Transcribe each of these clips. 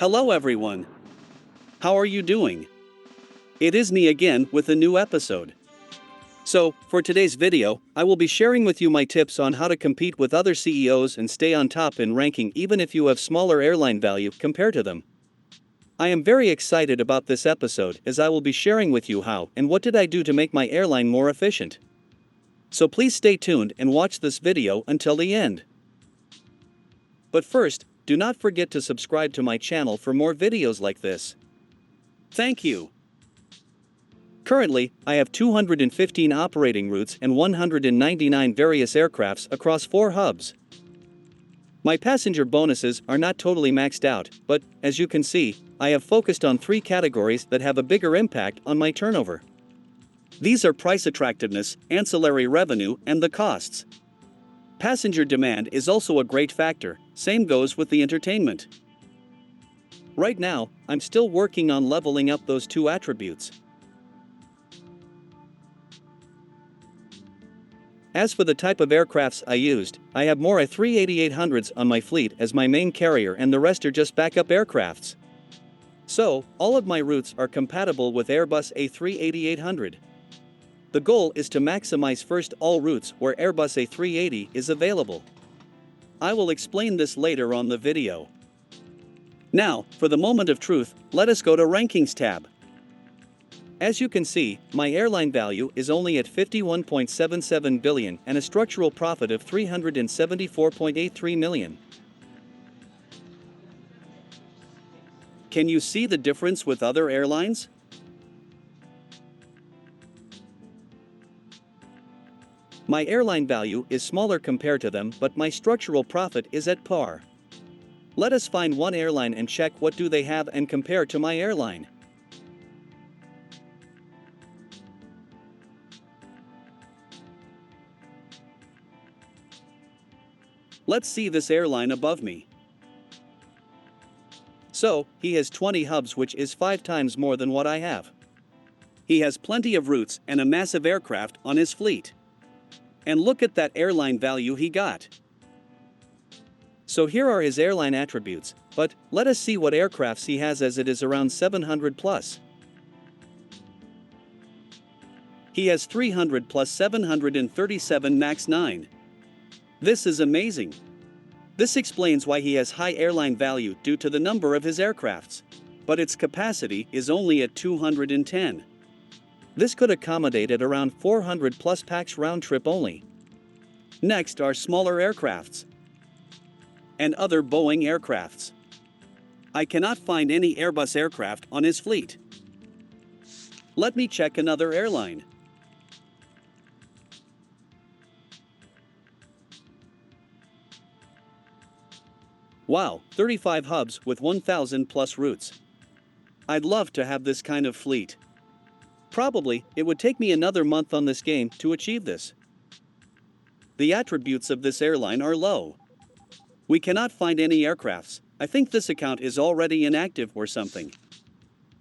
Hello everyone. How are you doing? It is me again with a new episode. So, for today's video, I will be sharing with you my tips on how to compete with other CEOs and stay on top in ranking even if you have smaller airline value compared to them. I am very excited about this episode as I will be sharing with you how and what did I do to make my airline more efficient. So please stay tuned and watch this video until the end. But first, do not forget to subscribe to my channel for more videos like this. Thank you. Currently, I have 215 operating routes and 199 various aircrafts across 4 hubs. My passenger bonuses are not totally maxed out, but, as you can see, I have focused on 3 categories that have a bigger impact on my turnover. These are price attractiveness, ancillary revenue, and the costs. Passenger demand is also a great factor, same goes with the entertainment. Right now, I'm still working on leveling up those 2 attributes. As for the type of aircrafts I used, I have more A380-800s on my fleet as my main carrier and the rest are just backup aircrafts. So, all of my routes are compatible with Airbus A380-800. The goal is to maximize first all routes where Airbus A380 is available. I will explain this later on the video. Now, for the moment of truth, let us go to Rankings tab. As you can see, my airline value is only at 51.77 billion and a structural profit of 374.83 million. Can you see the difference with other airlines? My airline value is smaller compared to them, but my structural profit is at par. Let us find one airline and check what do they have and compare to my airline. Let's see this airline above me. So, he has 20 hubs, which is 5 times more than what I have. He has plenty of routes and a massive aircraft on his fleet. And look at that airline value he got. So here are his airline attributes, but let us see what aircrafts he has, as it is around 700 plus. He has 300 plus 737 MAX 9. This is amazing. This explains why he has high airline value due to the number of his aircrafts. But its capacity is only at 210. This could accommodate at around 400 plus pax round trip only. Next are smaller aircrafts and other Boeing aircrafts. I cannot find any Airbus aircraft on his fleet. Let me check another airline. Wow, 35 hubs with 1,000 plus routes. I'd love to have this kind of fleet. Probably, it would take me another month on this game to achieve this. The attributes of this airline are low. We cannot find any aircrafts. I think this account is already inactive or something.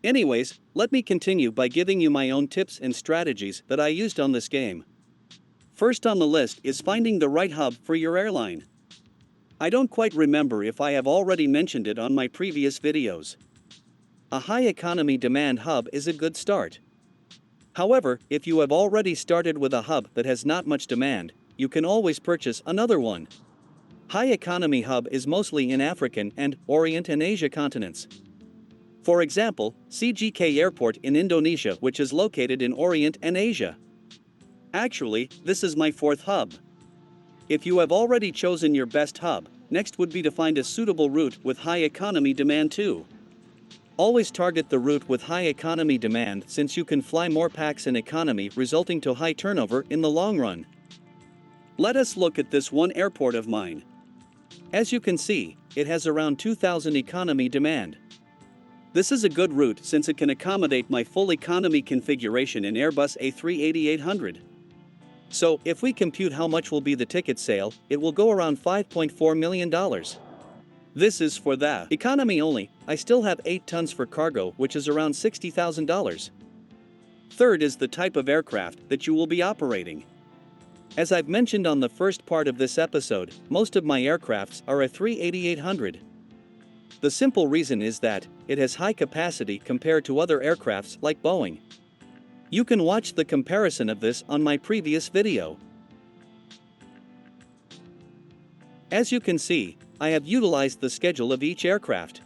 Anyways, let me continue by giving you my own tips and strategies that I used on this game. First on the list is finding the right hub for your airline. I don't quite remember if I have already mentioned it on my previous videos. A high economy demand hub is a good start. However, if you have already started with a hub that has not much demand, you can always purchase another one. High economy hub is mostly in African and Orient and Asia continents. For example, CGK Airport in Indonesia, which is located in Orient and Asia. Actually, this is my 4th hub. If you have already chosen your best hub, next would be to find a suitable route with high economy demand too. Always target the route with high economy demand, since you can fly more pax in economy, resulting to high turnover in the long run. Let us look at this one airport of mine. As you can see, it has around 2,000 economy demand. This is a good route since it can accommodate my full economy configuration in Airbus A380-800. So, if we compute how much will be the ticket sale, it will go around $5.4 million. This is for the economy only. I still have 8 tons for cargo, which is around $60,000. Third is the type of aircraft that you will be operating. As I've mentioned on the first part of this episode, most of my aircrafts are A380-800. The simple reason is that it has high capacity compared to other aircrafts like Boeing. You can watch the comparison of this on my previous video. As you can see, I have utilized the schedule of each aircraft.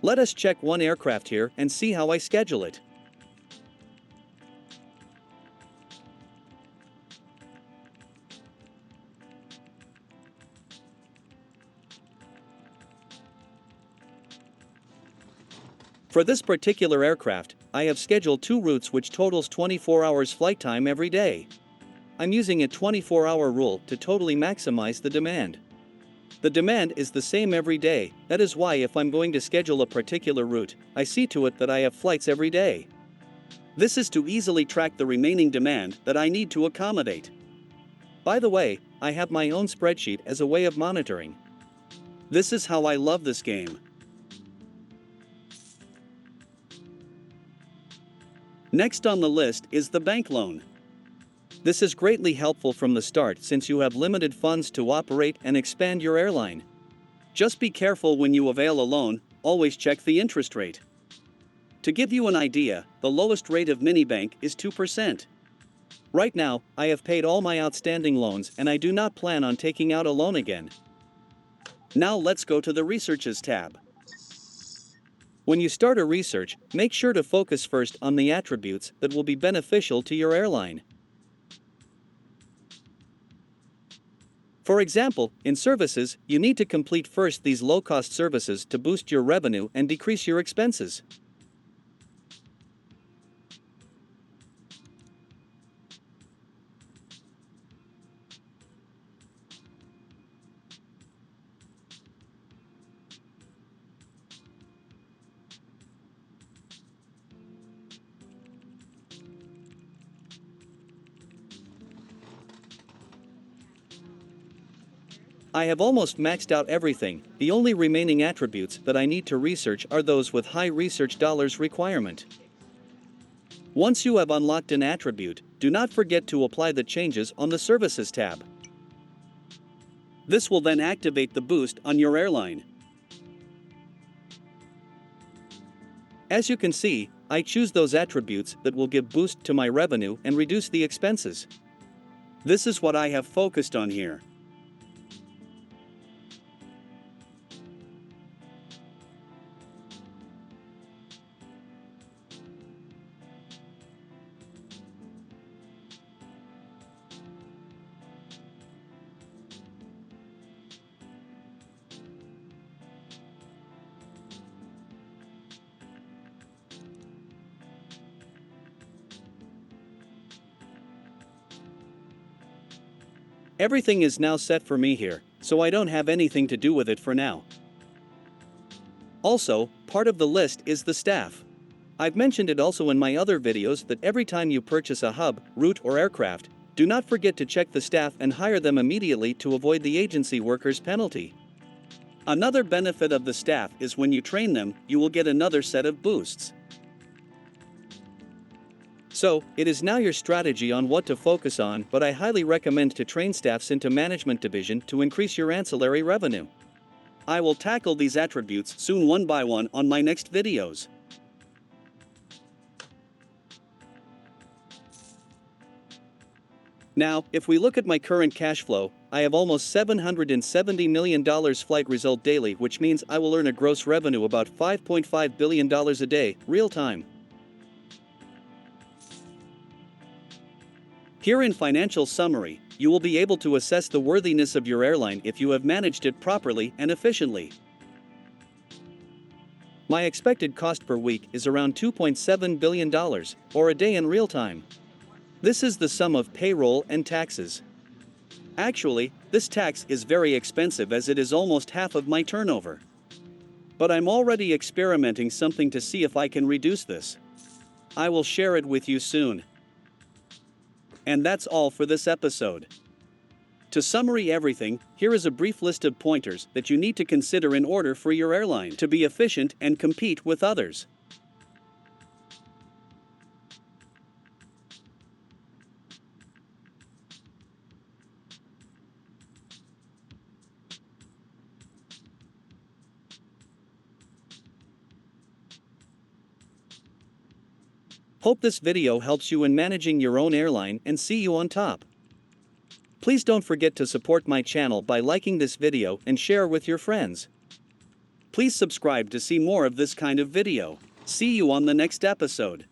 Let us check one aircraft here and see how I schedule it. For this particular aircraft, I have scheduled 2 routes which totals 24 hours flight time every day. I'm using a 24-hour rule to totally maximize the demand. The demand is the same every day. That is why if I'm going to schedule a particular route, I see to it that I have flights every day. This is to easily track the remaining demand that I need to accommodate. By the way, I have my own spreadsheet as a way of monitoring. This is how I love this game. Next on the list is the bank loan. This is greatly helpful from the start since you have limited funds to operate and expand your airline. Just be careful when you avail a loan, always check the interest rate. To give you an idea, the lowest rate of mini-bank is 2%. Right now, I have paid all my outstanding loans and I do not plan on taking out a loan again. Now let's go to the Researches tab. When you start a research, make sure to focus first on the attributes that will be beneficial to your airline. For example, in services, you need to complete first these low-cost services to boost your revenue and decrease your expenses. I have almost maxed out everything. The only remaining attributes that I need to research are those with high research dollars requirement. Once you have unlocked an attribute, do not forget to apply the changes on the Services tab. This will then activate the boost on your airline. As you can see, I choose those attributes that will give boost to my revenue and reduce the expenses. This is what I have focused on here. Everything is now set for me here, so I don't have anything to do with it for now. Also, part of the list is the staff. I've mentioned it also in my other videos that every time you purchase a hub, route or aircraft, do not forget to check the staff and hire them immediately to avoid the agency workers penalty. Another benefit of the staff is when you train them, you will get another set of boosts. So, it is now your strategy on what to focus on, but I highly recommend to train staffs into management division to increase your ancillary revenue. I will tackle these attributes soon one by one on my next videos. Now, if we look at my current cash flow, I have almost $770 million flight result daily, which means I will earn a gross revenue about $5.5 billion a day, real time. Here in Financial Summary, you will be able to assess the worthiness of your airline if you have managed it properly and efficiently. My expected cost per week is around $2.7 billion, or a day in real time. This is the sum of payroll and taxes. Actually, this tax is very expensive as it is almost half of my turnover. But I'm already experimenting something to see if I can reduce this. I will share it with you soon. And that's all for this episode. To summary everything, here is a brief list of pointers that you need to consider in order for your airline to be efficient and compete with others. Hope this video helps you in managing your own airline and see you on top. Please don't forget to support my channel by liking this video and share with your friends. Please subscribe to see more of this kind of video. See you on the next episode.